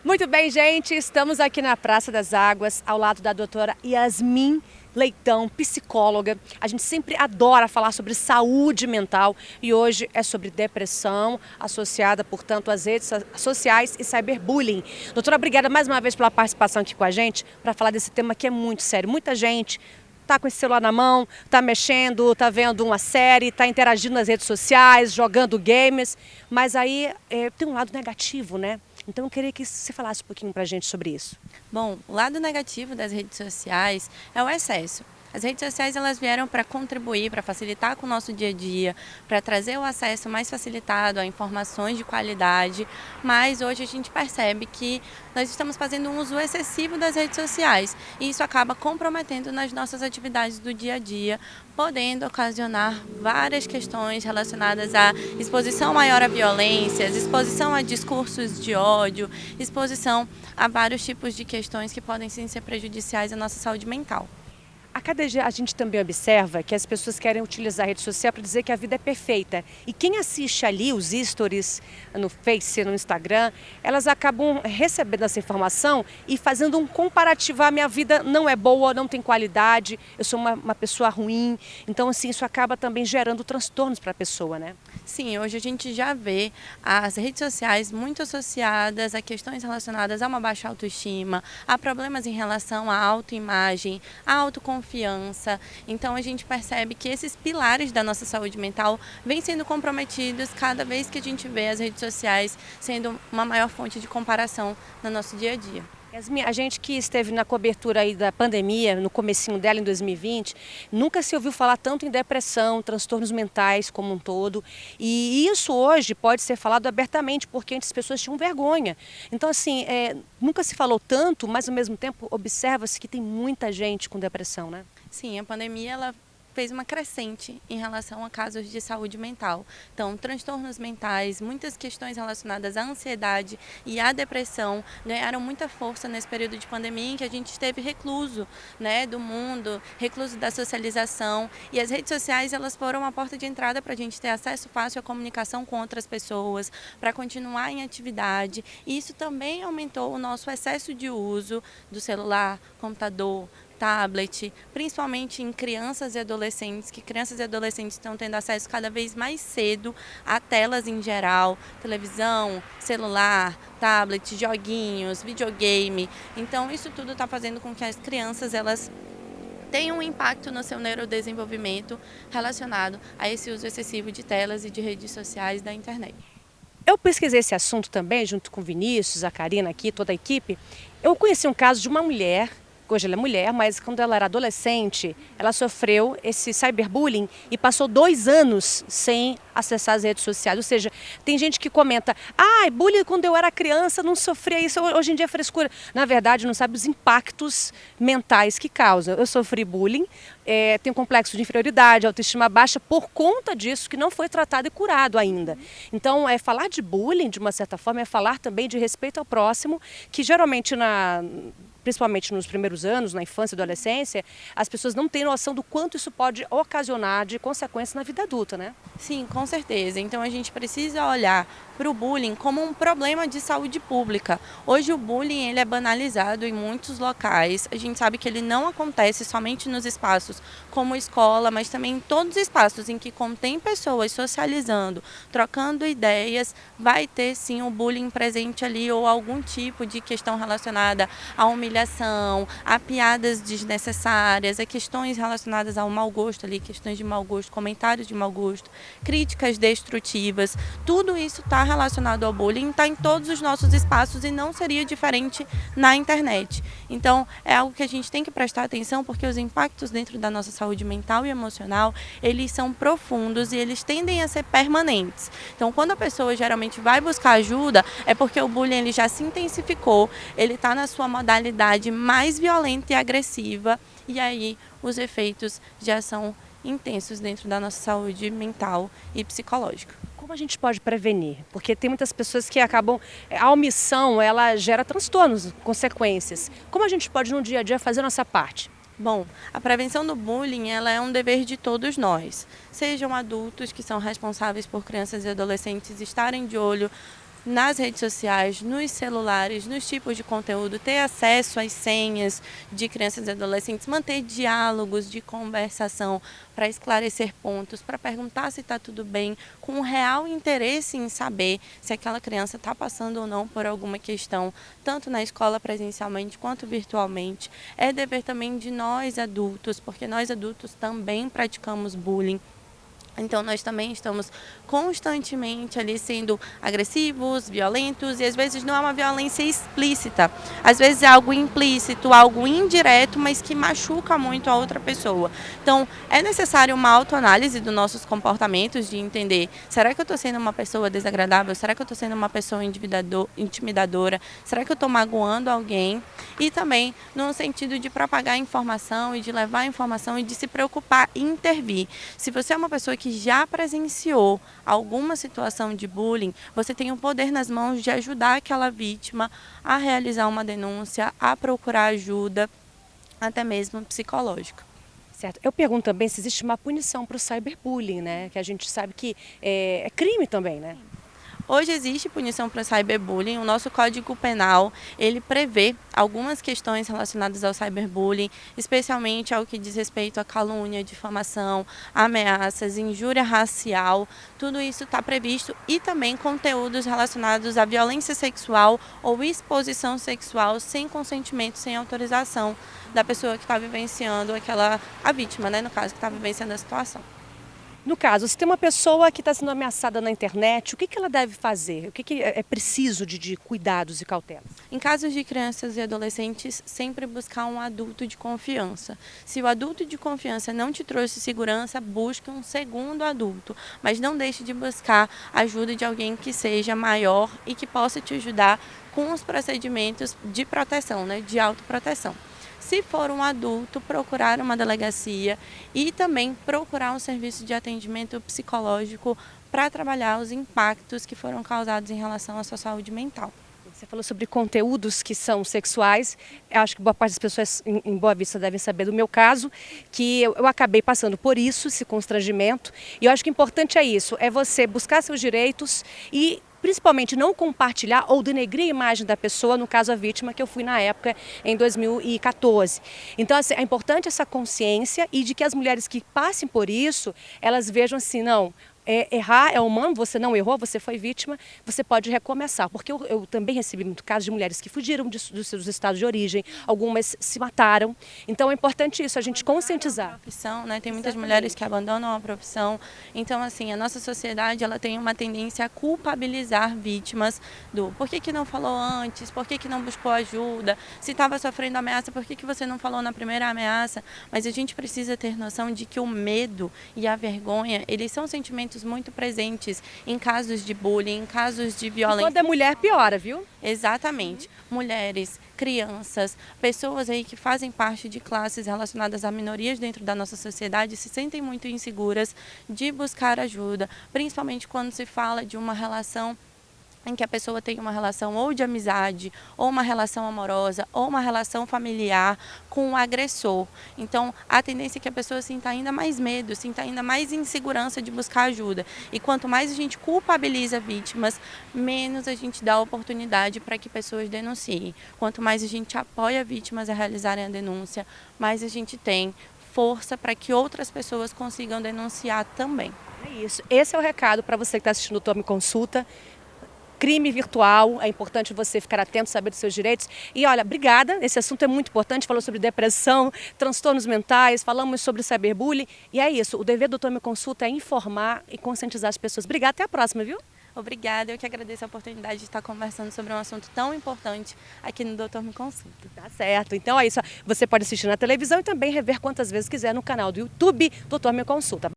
Muito bem, gente, estamos aqui na Praça das Águas, ao lado da doutora Yasmin Leitão, psicóloga. A gente sempre adora falar sobre saúde mental e hoje é sobre depressão associada, portanto, às redes sociais e cyberbullying. Doutora, obrigada mais uma vez pela participação aqui com a gente para falar desse tema que é muito sério. Muita gente está com esse celular na mão, está mexendo, está vendo uma série, está interagindo nas redes sociais, jogando games, mas aí tem um lado negativo, né? Então eu queria que você falasse um pouquinho para a gente sobre isso. Bom, o lado negativo das redes sociais é o excesso. As redes sociais elas vieram para contribuir, para facilitar com o nosso dia a dia, para trazer o acesso mais facilitado a informações de qualidade, mas hoje a gente percebe que nós estamos fazendo um uso excessivo das redes sociais e isso acaba comprometendo nas nossas atividades do dia a dia, podendo ocasionar várias questões relacionadas à exposição maior a violências, exposição a discursos de ódio, exposição a vários tipos de questões que podem sim ser prejudiciais à nossa saúde mental. A cada dia a gente também observa que as pessoas querem utilizar a rede social para dizer que a vida é perfeita. E quem assiste ali os stories no Face, no Instagram, elas acabam recebendo essa informação e fazendo um comparativo. A minha vida não é boa, não tem qualidade, eu sou uma pessoa ruim. Então, assim, isso acaba também gerando transtornos para a pessoa, né? Sim, hoje a gente já vê as redes sociais muito associadas a questões relacionadas a uma baixa autoestima, a problemas em relação à autoimagem, à autoconfiança. Então a gente percebe que esses pilares da nossa saúde mental vêm sendo comprometidos cada vez que a gente vê as redes sociais sendo uma maior fonte de comparação no nosso dia a dia. Yasmin, a gente que esteve na cobertura aí da pandemia, no comecinho dela em 2020, nunca se ouviu falar tanto em depressão, transtornos mentais como um todo. E isso hoje pode ser falado abertamente, porque antes as pessoas tinham vergonha. Então, assim, nunca se falou tanto, mas ao mesmo tempo observa-se que tem muita gente com depressão, né? Sim, a pandemia ela fez uma crescente em relação a casos de saúde mental. Então, transtornos mentais, muitas questões relacionadas à ansiedade e à depressão ganharam muita força nesse período de pandemia em que a gente esteve recluso, né, do mundo, recluso da socialização. E as redes sociais elas foram uma porta de entrada para a gente ter acesso fácil à comunicação com outras pessoas, para continuar em atividade. E isso também aumentou o nosso excesso de uso do celular, computador, tablet, principalmente em crianças e adolescentes, que crianças e adolescentes estão tendo acesso cada vez mais cedo a telas em geral, televisão, celular, tablet, joguinhos, videogame. Então isso tudo está fazendo com que as crianças elas tenham um impacto no seu neurodesenvolvimento relacionado a esse uso excessivo de telas e de redes sociais da internet. Eu pesquisei esse assunto também, junto com o Vinícius, a Karina aqui, toda a equipe. Eu conheci um caso de uma mulher. Hoje ela é mulher, mas quando ela era adolescente, ela sofreu esse cyberbullying e passou 2 anos sem acessar as redes sociais. Ou seja, tem gente que comenta, bullying quando eu era criança não sofria isso, hoje em dia é frescura. Na verdade, não sabe os impactos mentais que causam. Eu sofri bullying, tenho complexo de inferioridade, autoestima baixa por conta disso, que não foi tratado e curado ainda. Então, falar de bullying, de uma certa forma, é falar também de respeito ao próximo, que geralmente principalmente nos primeiros anos, na infância e adolescência, as pessoas não têm noção do quanto isso pode ocasionar de consequências na vida adulta, né? Sim, com certeza. Então a gente precisa olhar para o bullying como um problema de saúde pública. Hoje o bullying ele é banalizado em muitos locais. A gente sabe que ele não acontece somente nos espaços como escola, mas também em todos os espaços em que contém pessoas socializando, trocando ideias, vai ter sim o bullying presente ali ou algum tipo de questão relacionada à humilhação, a piadas desnecessárias, a questões relacionadas ao mau gosto ali, questões de mau gosto, comentários de mau gosto, críticas destrutivas. Tudo isso está relacionado ao bullying, está em todos os nossos espaços e não seria diferente na internet. Então, é algo que a gente tem que prestar atenção porque os impactos dentro da nossa saúde mental e emocional, eles são profundos e eles tendem a ser permanentes. Então, quando a pessoa geralmente vai buscar ajuda, é porque o bullying ele já se intensificou, ele está na sua modalidade mais violenta e agressiva e aí os efeitos já são intensos dentro da nossa saúde mental e psicológica. Como a gente pode prevenir? Porque tem muitas pessoas que acabam, a omissão, ela gera transtornos, consequências. Como a gente pode no dia a dia fazer a nossa parte? Bom, a prevenção do bullying ela é um dever de todos nós, sejam adultos que são responsáveis por crianças e adolescentes estarem de olho nas redes sociais, nos celulares, nos tipos de conteúdo, ter acesso às senhas de crianças e adolescentes, manter diálogos de conversação para esclarecer pontos, para perguntar se está tudo bem, com um real interesse em saber se aquela criança está passando ou não por alguma questão, tanto na escola presencialmente quanto virtualmente. É dever também de nós adultos, porque nós adultos também praticamos bullying. Então, nós também estamos constantemente ali sendo agressivos, violentos, e às vezes não é uma violência explícita. Às vezes é algo implícito, algo indireto, mas que machuca muito a outra pessoa. Então, é necessário uma autoanálise dos nossos comportamentos, de entender, será que eu estou sendo uma pessoa desagradável? Será que eu estou sendo uma pessoa intimidadora? Será que eu estou magoando alguém? E também no sentido de propagar informação e de levar informação e de se preocupar e intervir. Se você é uma pessoa que já presenciou alguma situação de bullying, você tem o poder nas mãos de ajudar aquela vítima a realizar uma denúncia, a procurar ajuda, até mesmo psicológica. Certo. Eu pergunto também se existe uma punição para o cyberbullying, né? Que a gente sabe que é crime também, né? Hoje existe punição para o cyberbullying. O nosso Código Penal, ele prevê algumas questões relacionadas ao cyberbullying, especialmente ao que diz respeito à calúnia, difamação, ameaças, injúria racial. Tudo isso está previsto, e também conteúdos relacionados à violência sexual ou exposição sexual sem consentimento, sem autorização da pessoa que está vivenciando a vítima, né, no caso, que está vivenciando a situação. No caso, se tem uma pessoa que está sendo ameaçada na internet, o que ela deve fazer? O que é preciso de cuidados e cautelas? Em casos de crianças e adolescentes, sempre buscar um adulto de confiança. Se o adulto de confiança não te trouxe segurança, busque um segundo adulto. Mas não deixe de buscar a ajuda de alguém que seja maior e que possa te ajudar com os procedimentos de proteção, né, de autoproteção. Se for um adulto, procurar uma delegacia e também procurar um serviço de atendimento psicológico para trabalhar os impactos que foram causados em relação à sua saúde mental. Você falou sobre conteúdos que são sexuais. Eu acho que boa parte das pessoas em Boa Vista devem saber do meu caso, que eu acabei passando por isso, esse constrangimento. E eu acho que o importante é isso, é você buscar seus direitos e principalmente não compartilhar ou denegrir a imagem da pessoa, no caso a vítima, que eu fui na época em 2014. Então assim, é importante essa consciência e de que as mulheres que passem por isso, elas vejam assim, não, errar é humano, você não errou, você foi vítima, você pode recomeçar. Porque eu também recebi muito casos de mulheres que fugiram dos seus estados de origem, algumas se mataram. Então é importante isso, a gente conscientizar. Profissão, né? Tem muitas mulheres que abandonam a profissão. Então, assim, a nossa sociedade ela tem uma tendência a culpabilizar vítimas do por que não falou antes, por que não buscou ajuda, se estava sofrendo ameaça, por que você não falou na primeira ameaça. Mas a gente precisa ter noção de que o medo e a vergonha, eles são sentimentos muito presentes em casos de bullying, em casos de violência. E quando é mulher, piora, viu? Exatamente. Mulheres, crianças, pessoas aí que fazem parte de classes relacionadas a minorias dentro da nossa sociedade se sentem muito inseguras de buscar ajuda, principalmente quando se fala de uma relação em que a pessoa tem uma relação ou de amizade, ou uma relação amorosa, ou uma relação familiar com o agressor. Então, a tendência é que a pessoa sinta ainda mais medo, sinta ainda mais insegurança de buscar ajuda. E quanto mais a gente culpabiliza vítimas, menos a gente dá oportunidade para que pessoas denunciem. Quanto mais a gente apoia vítimas a realizarem a denúncia, mais a gente tem força para que outras pessoas consigam denunciar também. É isso. Esse é o recado para você que está assistindo o Tome Consulta. Crime virtual, é importante você ficar atento, saber dos seus direitos. E olha, obrigada, esse assunto é muito importante, falou sobre depressão, transtornos mentais, falamos sobre cyberbullying. E é isso, o dever do Tome Consulta é informar e conscientizar as pessoas. Obrigada, até a próxima, viu? Obrigada, eu que agradeço a oportunidade de estar conversando sobre um assunto tão importante aqui no Doutor Me Consulta. Tá certo, então é isso, você pode assistir na televisão e também rever quantas vezes quiser no canal do YouTube Doutor Me Consulta.